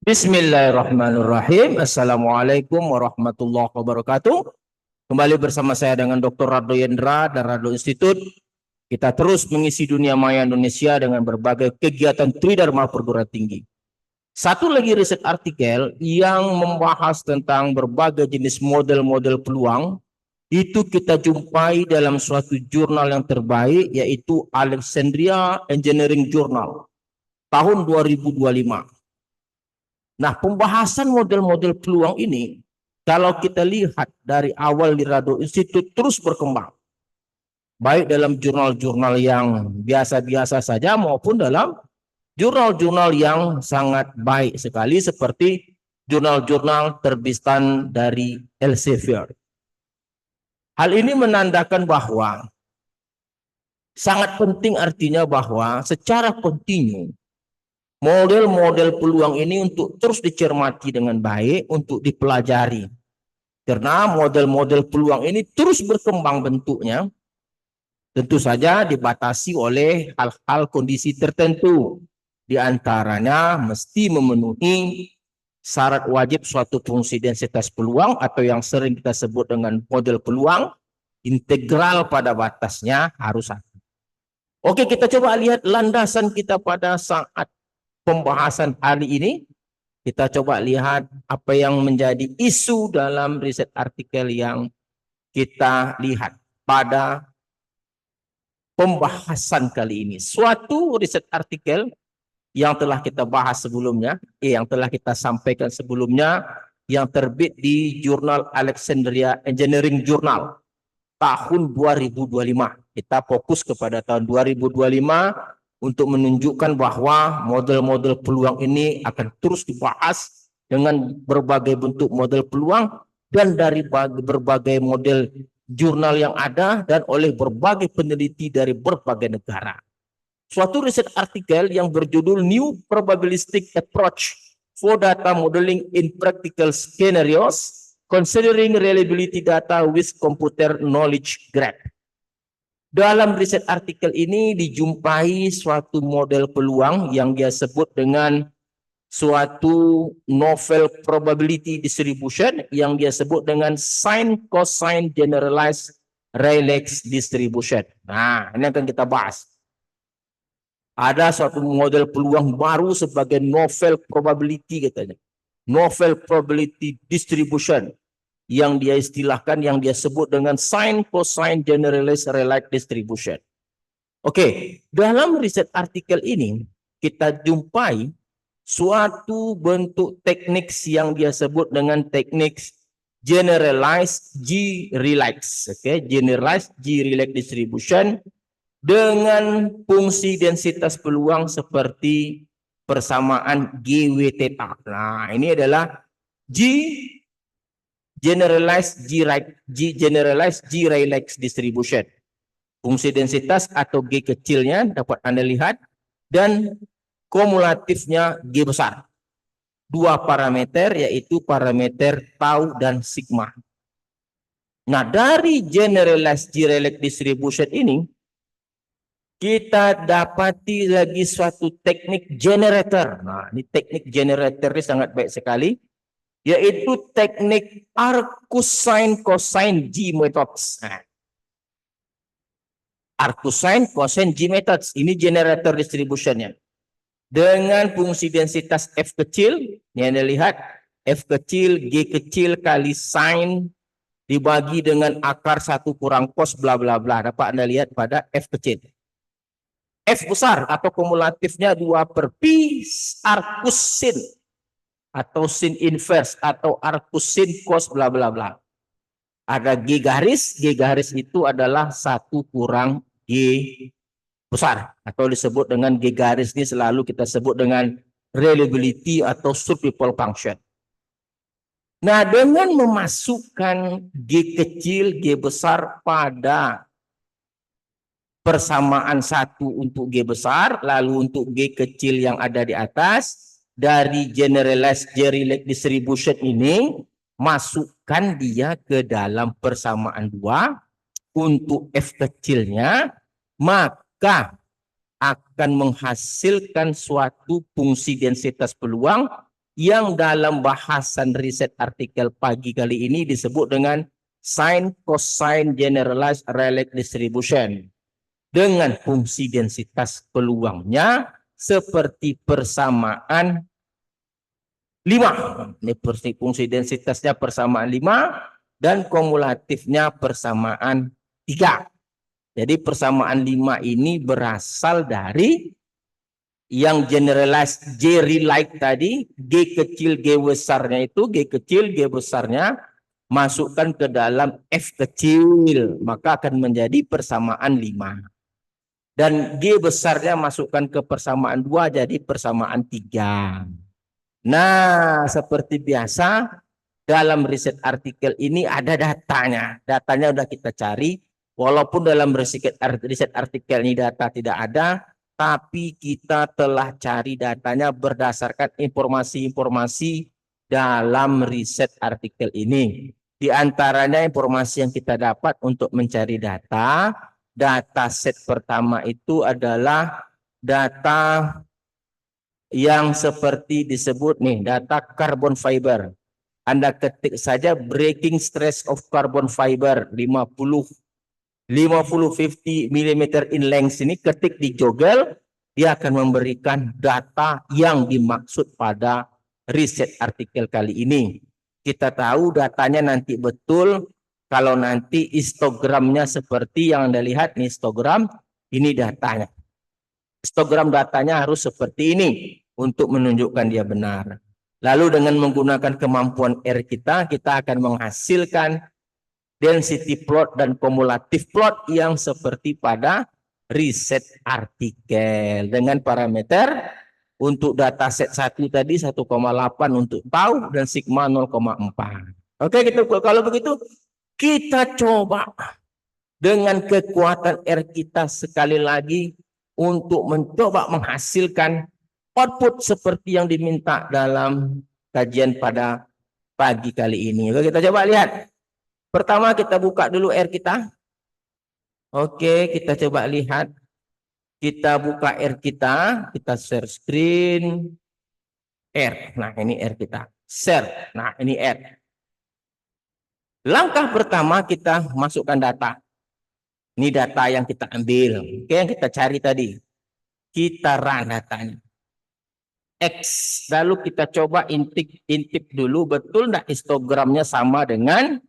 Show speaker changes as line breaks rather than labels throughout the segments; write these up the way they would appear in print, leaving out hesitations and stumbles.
Bismillahirrahmanirrahim. Assalamualaikum warahmatullahi wabarakatuh. Kembali bersama saya dengan Dr. Radho Yendra dan Radho Institute. Kita terus mengisi dunia maya Indonesia dengan berbagai kegiatan Tridharma perguruan tinggi. Satu lagi riset artikel yang membahas tentang berbagai jenis model-model peluang itu kita jumpai dalam suatu jurnal yang terbaik, yaitu Alexandria Engineering Journal tahun 2025. Nah, pembahasan model-model peluang ini, kalau kita lihat dari awal di Radho Institute terus berkembang. Baik dalam jurnal-jurnal yang biasa-biasa saja maupun dalam jurnal-jurnal yang sangat baik sekali seperti jurnal-jurnal terbitan dari Elsevier. Hal ini menandakan bahwa sangat penting, artinya bahwa secara kontinu model-model peluang ini untuk terus dicermati dengan baik, untuk dipelajari. Karena model-model peluang ini terus berkembang bentuknya, tentu saja dibatasi oleh hal-hal kondisi tertentu. Di antaranya mesti memenuhi syarat wajib suatu fungsi densitas peluang atau yang sering kita sebut dengan model peluang, integral pada batasnya harus satu. Oke, kita coba lihat landasan kita pada saat pembahasan hari ini. Kita coba lihat apa yang menjadi isu dalam riset artikel yang kita lihat pada pembahasan kali ini. Suatu riset artikel yang telah kita bahas sebelumnya, yang telah kita sampaikan sebelumnya, yang terbit di jurnal Alexandria Engineering Journal tahun 2025. Kita fokus kepada tahun 2025 untuk menunjukkan bahwa model-model peluang ini akan terus dibahas dengan berbagai bentuk model peluang dan dari berbagai model jurnal yang ada dan oleh berbagai peneliti dari berbagai negara. Suatu riset artikel yang berjudul New Probabilistic Approach for Data Modeling in Practical Scenarios Considering Reliability Data with Computer Knowledge Graph. Dalam riset artikel ini dijumpai suatu model peluang yang dia sebut dengan suatu novel probability distribution yang dia sebut dengan sine cosine generalized Rayleigh distribution. Nah, ini akan kita bahas. Ada suatu model peluang baru sebagai novel probability katanya. Novel probability distribution yang dia istilahkan, yang dia sebut dengan sine cosine generalized Rayleigh distribution. Oke, dalam riset artikel ini kita jumpai suatu bentuk teknik yang dia sebut dengan teknik generalized G-Rayleigh. Oke, generalized G-Rayleigh distribution dengan fungsi densitas peluang seperti persamaan GW theta. Nah, ini adalah generalized G-Rayleigh distribution. Fungsi densitas atau G kecilnya dapat Anda lihat dan kumulatifnya G besar. Dua parameter yaitu parameter tau dan sigma. Nah, dari generalized G-Rayleigh distribution ini kita dapati lagi suatu teknik generator. Nah, ini teknik generator ini sangat baik sekali, yaitu teknik Arcus-Sine Cosine G methods. Nah, Arcus-Sine Cosine G methods ini generator distributionnya dengan fungsi densitas F kecil. Ini Anda lihat, F kecil G kecil kali sin dibagi dengan akar 1 kurang cos bla bla bla. Dapat Anda lihat pada F kecil. F besar atau kumulatifnya 2 per pi Arcus sin atau sin inverse atau Arcus sin cos bla bla bla. Ada G garis itu adalah 1 kurang G besar atau disebut dengan G garis ini selalu kita sebut dengan reliability atau survival function. Nah, dengan memasukkan G kecil, G besar pada persamaan 1 untuk G besar, lalu untuk G kecil yang ada di atas, dari generalized G-Rayleigh distribution ini, masukkan dia ke dalam persamaan 2 untuk F kecilnya, maka akan menghasilkan suatu fungsi densitas peluang yang dalam bahasan riset artikel pagi kali ini disebut dengan Sine Cosine Generalized Rayleigh Distribution, dengan fungsi densitas peluangnya seperti persamaan 5. Ini fungsi densitasnya persamaan 5 dan kumulatifnya persamaan 3. Jadi persamaan 5 ini berasal dari yang generalized J-Rayleigh tadi, G kecil G besarnya itu, G kecil G besarnya masukkan ke dalam F kecil, maka akan menjadi persamaan 5. Dan G besarnya masukkan ke persamaan 2 jadi persamaan 3. Nah, seperti biasa dalam riset artikel ini ada datanya. Datanya udah kita cari. Walaupun dalam riset artikel ini data tidak ada, tapi kita telah cari datanya berdasarkan informasi-informasi dalam riset artikel ini. Di antaranya informasi yang kita dapat untuk mencari data, data set pertama itu adalah data yang seperti disebut nih, data carbon fiber. Anda ketik saja breaking stress of carbon fiber 50 mm in length ini, ketik di Google, dia akan memberikan data yang dimaksud pada riset artikel kali ini. Kita tahu datanya nanti betul kalau nanti histogramnya seperti yang Anda lihat nih, histogram ini datanya. Histogram datanya harus seperti ini untuk menunjukkan dia benar. Lalu dengan menggunakan kemampuan R kita akan menghasilkan density plot dan kumulatif plot yang seperti pada riset artikel dengan parameter untuk data set 1 tadi 1,8 untuk tau dan sigma 0,4. Oke, gitu. Kalau begitu kita coba dengan kekuatan R kita sekali lagi untuk mencoba menghasilkan output seperti yang diminta dalam kajian pada pagi kali ini. Oke, kita coba lihat. Pertama kita buka dulu R kita. Oke, kita coba lihat. Kita buka R kita share screen. R. Nah, ini R kita. Share. Nah, ini R. Langkah pertama kita masukkan data. Ini data yang kita ambil. Oke, yang kita cari tadi. Kita run datanya. X. Lalu kita coba intip dulu betul enggak histogramnya sama dengan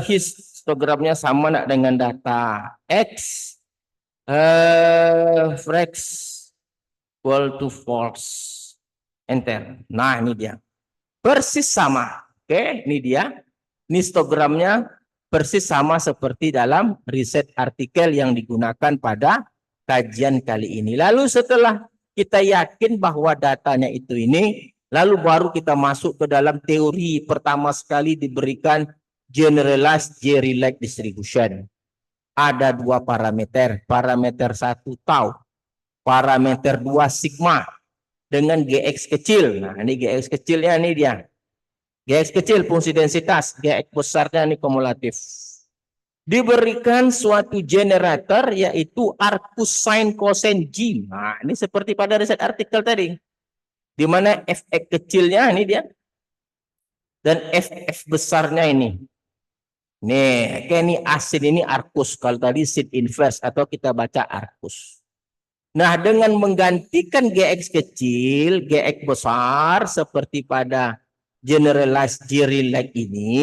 histogramnya sama enggak dengan data X frax equal to false. Enter. Nah, ini dia. Persis sama. Oke, ini dia. Ini histogramnya persis sama seperti dalam riset artikel yang digunakan pada kajian kali ini. Lalu setelah kita yakin bahwa datanya itu ini, lalu baru kita masuk ke dalam teori pertama sekali diberikan generalized J-Rayleigh distribution. Ada 2 parameter. Parameter 1 tau. Parameter 2 sigma dengan GX kecil. Nah, ini GX kecilnya ini dia. GX kecil fungsi densitas, GX besarnya ini kumulatif. Diberikan suatu generator yaitu arcus sin cosine G. Nah, ini seperti pada riset artikel tadi. Di mana Fx kecilnya ini dia. Dan Ff besarnya ini. Nih, kayak ini asin ini arcus. Kalau tadi sin inverse atau kita baca arcus. Nah, dengan menggantikan GX kecil, GX besar seperti pada generalized J-Rayleigh ini,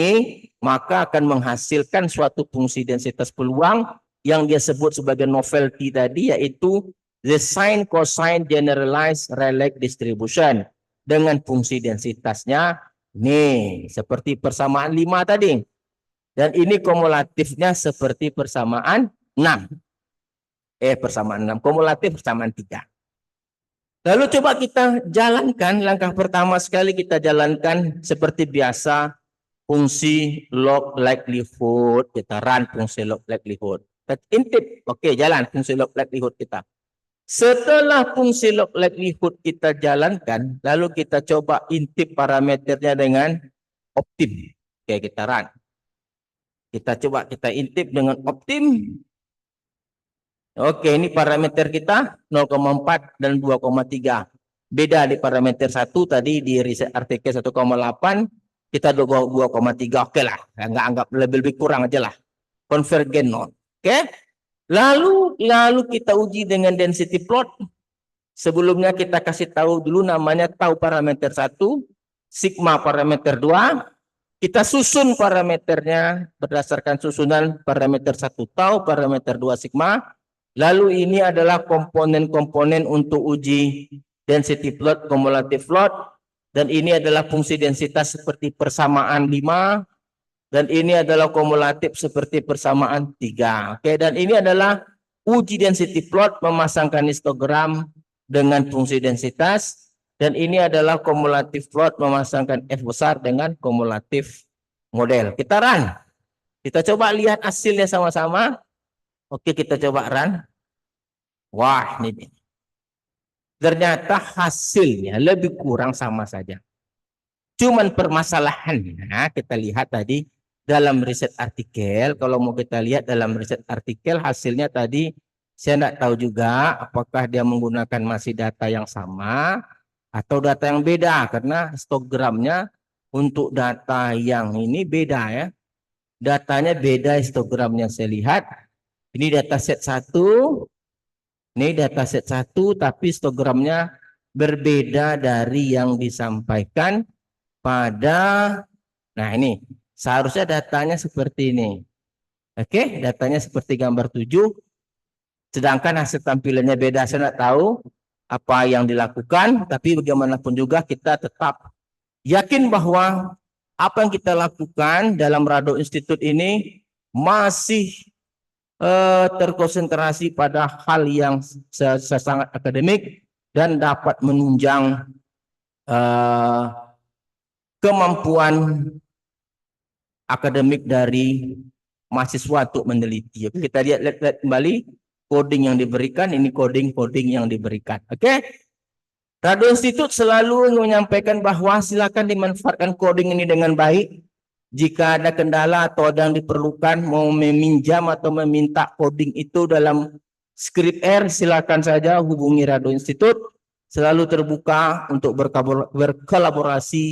maka akan menghasilkan suatu fungsi densitas peluang yang dia sebut sebagai novelty tadi, yaitu the sine cosine generalized Rayleigh distribution dengan fungsi densitasnya nih seperti persamaan 5 tadi, dan ini kumulatifnya seperti persamaan 6 persamaan 6, kumulatif persamaan 3. Lalu coba kita jalankan, langkah pertama sekali kita jalankan seperti biasa fungsi log likelihood, kita run fungsi log likelihood. Kita intip, oke, jalan fungsi log likelihood kita. Setelah fungsi log likelihood kita jalankan, lalu kita coba intip parameternya dengan optim. Oke, kita run. Kita coba kita intip dengan optim. Oke, ini parameter kita 0,4 dan 2,3. beda di parameter 1 tadi di riset artikel 1,8, kita 2,3, oke lah, nggak anggap lebih kurang aja lah, konvergen node. Oke, lalu kita uji dengan density plot. Sebelumnya kita kasih tahu dulu namanya tau parameter 1, sigma parameter 2. Kita susun parameternya berdasarkan susunan parameter 1 tau, parameter 2 sigma. Lalu ini adalah komponen-komponen untuk uji density plot, cumulative plot. Dan ini adalah fungsi densitas seperti persamaan 5. Dan ini adalah kumulatif seperti persamaan 3. Oke, dan ini adalah uji density plot memasangkan histogram dengan fungsi densitas, dan ini adalah kumulatif plot memasangkan F besar dengan kumulatif model. Kita run. Kita coba lihat hasilnya sama-sama. Oke, kita coba run. Wah, ini ternyata hasilnya lebih kurang sama saja. Cuman permasalahannya kita lihat tadi dalam riset artikel, kalau mau kita lihat dalam riset artikel hasilnya tadi, saya tidak tahu juga apakah dia menggunakan masih data yang sama atau data yang beda, karena histogramnya untuk data yang ini beda ya. Datanya beda histogramnya, saya lihat. Ini dataset 1, ini dataset 1, tapi histogramnya berbeda dari yang disampaikan pada, nah ini seharusnya datanya seperti ini. Oke, datanya seperti gambar 7. Sedangkan hasil tampilannya beda, saya tidak tahu apa yang dilakukan, tapi bagaimanapun juga kita tetap yakin bahwa apa yang kita lakukan dalam Rado Institute ini masih terkonsentrasi pada hal yang sangat akademik dan dapat menunjang kemampuan akademik dari mahasiswa untuk meneliti. Kita lihat kembali coding yang diberikan, ini coding yang diberikan. Oke. Rado Institute selalu menyampaikan bahwa silakan dimanfaatkan coding ini dengan baik. Jika ada kendala atau ada yang diperlukan, mau meminjam atau meminta coding itu dalam script R, silakan saja hubungi Rado Institute. Selalu terbuka untuk berkolaborasi,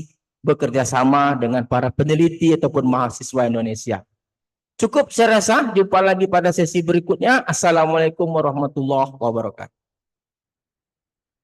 bekerja sama dengan para peneliti ataupun mahasiswa Indonesia. Cukup saya rasa, jumpa lagi pada sesi berikutnya. Assalamualaikum warahmatullahi wabarakatuh.